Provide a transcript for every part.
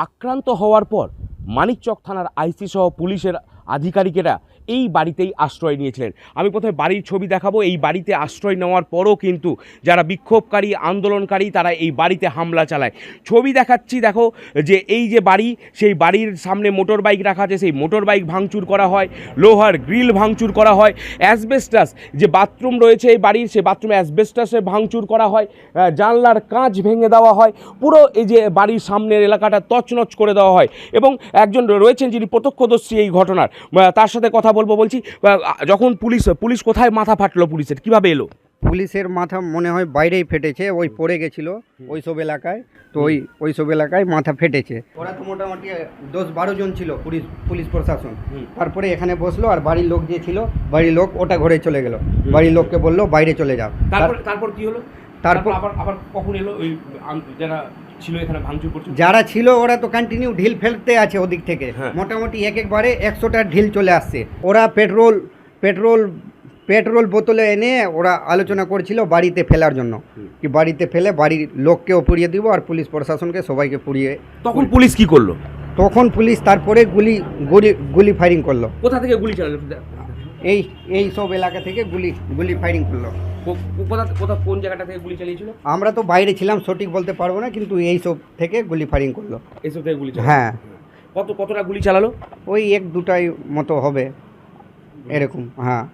আক্রান্ত হওয়ার পর মানিকচক থানার আইসি সহ পুলিশের আধিকারিকেরা এই বাড়িতেই আশ্রয় নিয়েছিলেন। আমি প্রথমে বাড়ির ছবি দেখাবো। এই বাড়িতে আশ্রয় নেওয়ার পরও কিন্তু যারা বিক্ষোভকারী আন্দোলনকারী তারা এই বাড়িতে হামলা চালায়। ছবি দেখাচ্ছি, দেখো যে এই যে বাড়ি, সেই বাড়ির সামনে মোটর বাইক রাখা আছে, সেই মোটর বাইক ভাঙচুর করা হয়, লোহার গ্রিল ভাঙচুর করা হয়, অ্যাসবেস্টাস যে বাথরুম রয়েছে এই বাড়ির, সেই বাথরুমে অ্যাসবেস্টাসে ভাঙচুর করা হয়, জানলার কাঁচ ভেঙে দেওয়া হয়, পুরো এই যে বাড়ির সামনের এলাকাটা তছনছ করে দেওয়া হয়। এবং একজন রয়েছেন যিনি প্রত্যক্ষদর্শী এই ঘটনার, তার সাথে কথা বলছি। যখন পুলিশ কোথায় মাথা ফাটলো, পুলিশের কিভাবে এলো? পুলিশের মাথা মনে হয় বাইরেই ফেটেছে, ওই পড়ে গেছিলো ওই সব এলাকায়, তো ওই সব এলাকায় মাথা ফেটেছে। ওরা তো মোটামুটি 10-12 জন ছিল পুলিশ প্রশাসন। তারপরে এখানে বসলো, আর বাড়ির লোক যে ছিল, বাড়ির লোক ওটা ঘরে চলে গেল, বাড়ির লোককে বললো বাইরে চলে যাও। তারপর কি হলো? তারপর আবার কখন এলো ওই যারা ছিল এখানে ভাঙচুর করছে? যারা ছিল ওরা তো কন্টিনিউ ঢিল ফেলতে আছে ওদিক থেকে, মোটামুটি একবারে 100টা ঢিল চলে আসছে। ওরা পেট্রোল বোতলে এনে ওরা আলোচনা করছিল বাড়িতে ফেলার জন্য, কি বাড়িতে ফেলে বাড়ির লোককেও পুড়িয়ে দিব আর পুলিশ প্রশাসনকে সবাইকে পুড়িয়ে। তখন পুলিশ কি করলো? তখন পুলিশ তারপরে গুলি ফায়ারিং করলো। কোথা থেকে গুলি চালালো? এই সব এলাকা থেকে গুলি ফায়ারিং করলো। কোন জায়গাটা থেকে গুলি চালিয়েছিল? আমরা তো বাইরে ছিলাম, সঠিক বলতে পারবো না, কিন্তু এই সব থেকে গুলি ফায়ারিং করলো। এইসব থেকে গুলি চালালো? হ্যাঁ। কতটা গুলি চালালো? ওই 1-2টাই মতো হবে এরকম। হ্যাঁ,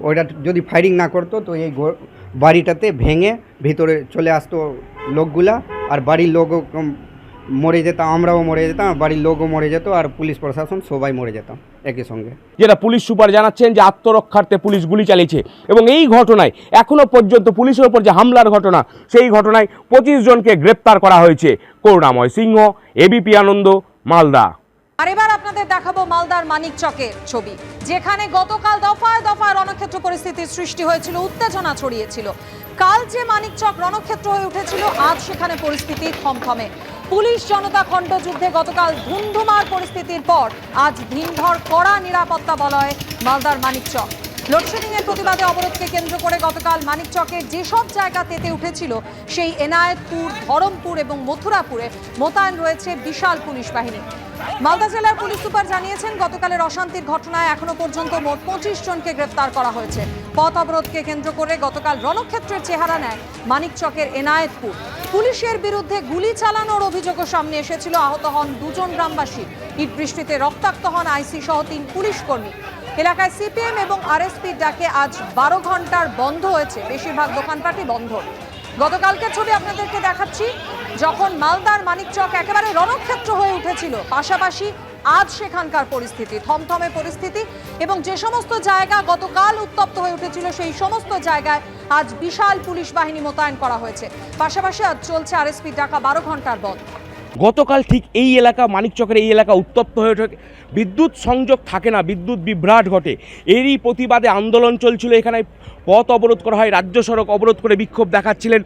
ওইটা যদি ফায়ারিং না করতো তো এই বাড়িটাতে ভেঙে ভিতরে চলে আসতো লোকগুলা, আর বাড়ির লোকও মরে যেতাম, আমরাও মরে যেতাম, বাড়ির লোকও মরে যেত, আর পুলিশ প্রশাসন সবাই মরে যেতাম একই সঙ্গে। যেটা পুলিশ সুপার জানাচ্ছেন যে আত্মরক্ষার্থে পুলিশ গুলি চালিয়েছে, এবং এই ঘটনায় এখনো পর্যন্ত পুলিশের ওপর যে হামলার ঘটনা, সেই ঘটনায় 25 জনকে গ্রেপ্তার করা হয়েছে। করুণাময় সিংহ, এবিপি আনন্দ, মালদা। আর এবার আপনাদের দেখাবো মালদার মানিকচকের ছবি, যেখানে গতকাল দফায় দফায় রণক্ষেত্র পরিস্থিতির সৃষ্টি হয়েছিল, উত্তেজনা ছড়িয়েছিল। কাল যে মানিকচক রণক্ষেত্র হয়ে উঠেছিল, আজ সেখানে পরিস্থিতি থমথমে। পুলিশ জনতা খণ্ড যুদ্ধে গতকাল ধুন্ধুমার পরিস্থিতির পর আজ দিনভর কড়া নিরাপত্তা বলয় মালদার মানিকচক। লোডশেডিং এর প্রতিবাদে অবরোধকে কেন্দ্র করে গতকাল মানিকচকের যেসব জায়গা তেতে উঠেছিল, সেই এনায়েতপুর, ধরমপুর এবং মথুরাপুরে মোতায়েন রয়েছে বিশাল পুলিশ বাহিনী। মালদা জেলার পুলিশ সুপার জানিয়েছেন, গতকালের অশান্তির ঘটনায় এখনো পর্যন্ত মোট 25 জনকে গ্রেফতার করা হয়েছে। পথ অবরোধকে কেন্দ্র করে গতকাল রণক্ষেত্রের চেহারা নেয় মানিকচকের এনায়েতপুর। পুলিশের বিরুদ্ধে গুলি চালানোর অভিযোগও সামনে এসেছিল। আহত হন 2 জন গ্রামবাসী। ইট বৃষ্টিতে রক্তাক্ত হন আইসি সহ 3 পুলিশ কর্মী। এলাকায় সিপিএম এবং আরএসপির ডাকে আজ 12 ঘন্টার বন্ধ হয়েছে, বেশিরভাগ দোকানপাটই বন্ধ। গতকালকে ছবি আপনাদেরকে দেখাচ্ছি, যখন মালদার মানিকচক একেবারে রণক্ষেত্র হয়ে উঠেছিল, পাশাপাশি আজ সেখানকার পরিস্থিতি থমথমে পরিস্থিতি, এবং যে সমস্ত জায়গা গতকাল উত্তপ্ত হয়ে উঠেছিল, সেই সমস্ত জায়গায় আজ বিশাল পুলিশ বাহিনী মোতায়েন করা হয়েছে। পাশাপাশি আজ চলছে আরএসপির ডাকা 12 ঘন্টার বন্ধ। গতকাল ঠিক এই এলাকা, মানিকচকের এই এলাকা উত্তপ্ত হয়ে ওঠে, বিদ্যুৎ সংযোগ থাকে না, বিদ্যুৎ বিভ্রাট ঘটে। এরই প্রতিবাদে আন্দোলন চলছিল। এখানে পথ অবরোধ করা হয়, রাজ্য সড়ক অবরোধ করে বিক্ষোভ দেখাচ্ছিলেন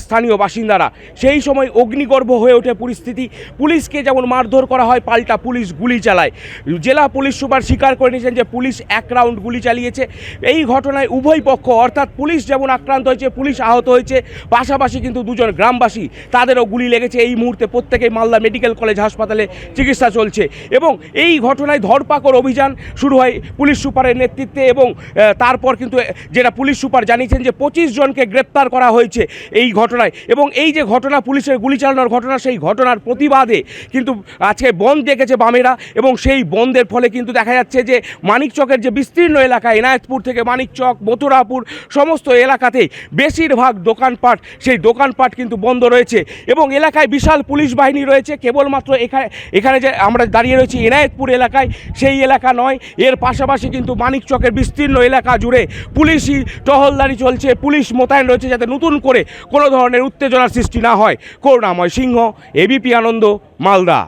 স্থানীয় বাসিন্দারা। সেই সময় অগ্নিগর্ভ হয়ে ওঠে পরিস্থিতি। পুলিশকে যেমন মারধর করা হয়, পাল্টা পুলিশ গুলি চালায়। জেলা পুলিশ সুপার স্বীকার করে নিয়েছেন যে পুলিশ 1 রাউন্ড গুলি চালিয়েছে। এই ঘটনায় উভয় পক্ষ, অর্থাৎ পুলিশ যেমন আক্রান্ত হয়েছে, পুলিশ আহত হয়েছে, পাশাপাশি কিন্তু 2 জন গ্রামবাসী, তাদেরও গুলি লেগেছে। এই মুহূর্তে প্রত্যেকেই মালদা মেডিকেল কলেজ হাসপাতালে চিকিৎসা চলছে। এবং এই ঘটনায় ধরপাকড় অভিযান শুরু হয় পুলিশ সুপারের নেতৃত্বে, এবং তারপর কিন্তু যেটা পুলিশ সুপার জানিয়েছেন যে 25 জনকে গ্রেপ্তার করা হয়েছে এই ঘটনায়। এবং এই যে ঘটনা, পুলিশের গুলি চালানোর ঘটনা, সেই ঘটনার প্রতিবাদে কিন্তু আজকে বন্ধ ডেকেছে বামেরা, এবং সেই বন্ধের ফলে কিন্তু দেখা যাচ্ছে যে মানিকচকের যে বিস্তীর্ণ এলাকা, এনায়েতপুর থেকে মানিকচক, মথুরাপুর সমস্ত এলাকাতেই বেশিরভাগ দোকানপাট, সেই দোকানপাট কিন্তু বন্ধ রয়েছে, এবং এলাকায় বিশাল পুলিশ বাহিনী রয়েছে। কেবলমাত্র এখানে যে আমরা দাঁড়িয়ে রয়েছি এনায়েতপুর এলাকায়, সেই এলাকা নয়, এর পাশাপাশি কিন্তু মানিকচকের বিস্তীর্ণ এলাকা জুড়ে পুলিশি টহলদারি চলছে, পুলিশ মোতায়েন রয়েছে, যাতে নতুন করে কোনো ধরনের উত্তেজনার সৃষ্টি না হয়। করুণাময় সিংহ, এবিপি আনন্দ, মালদা।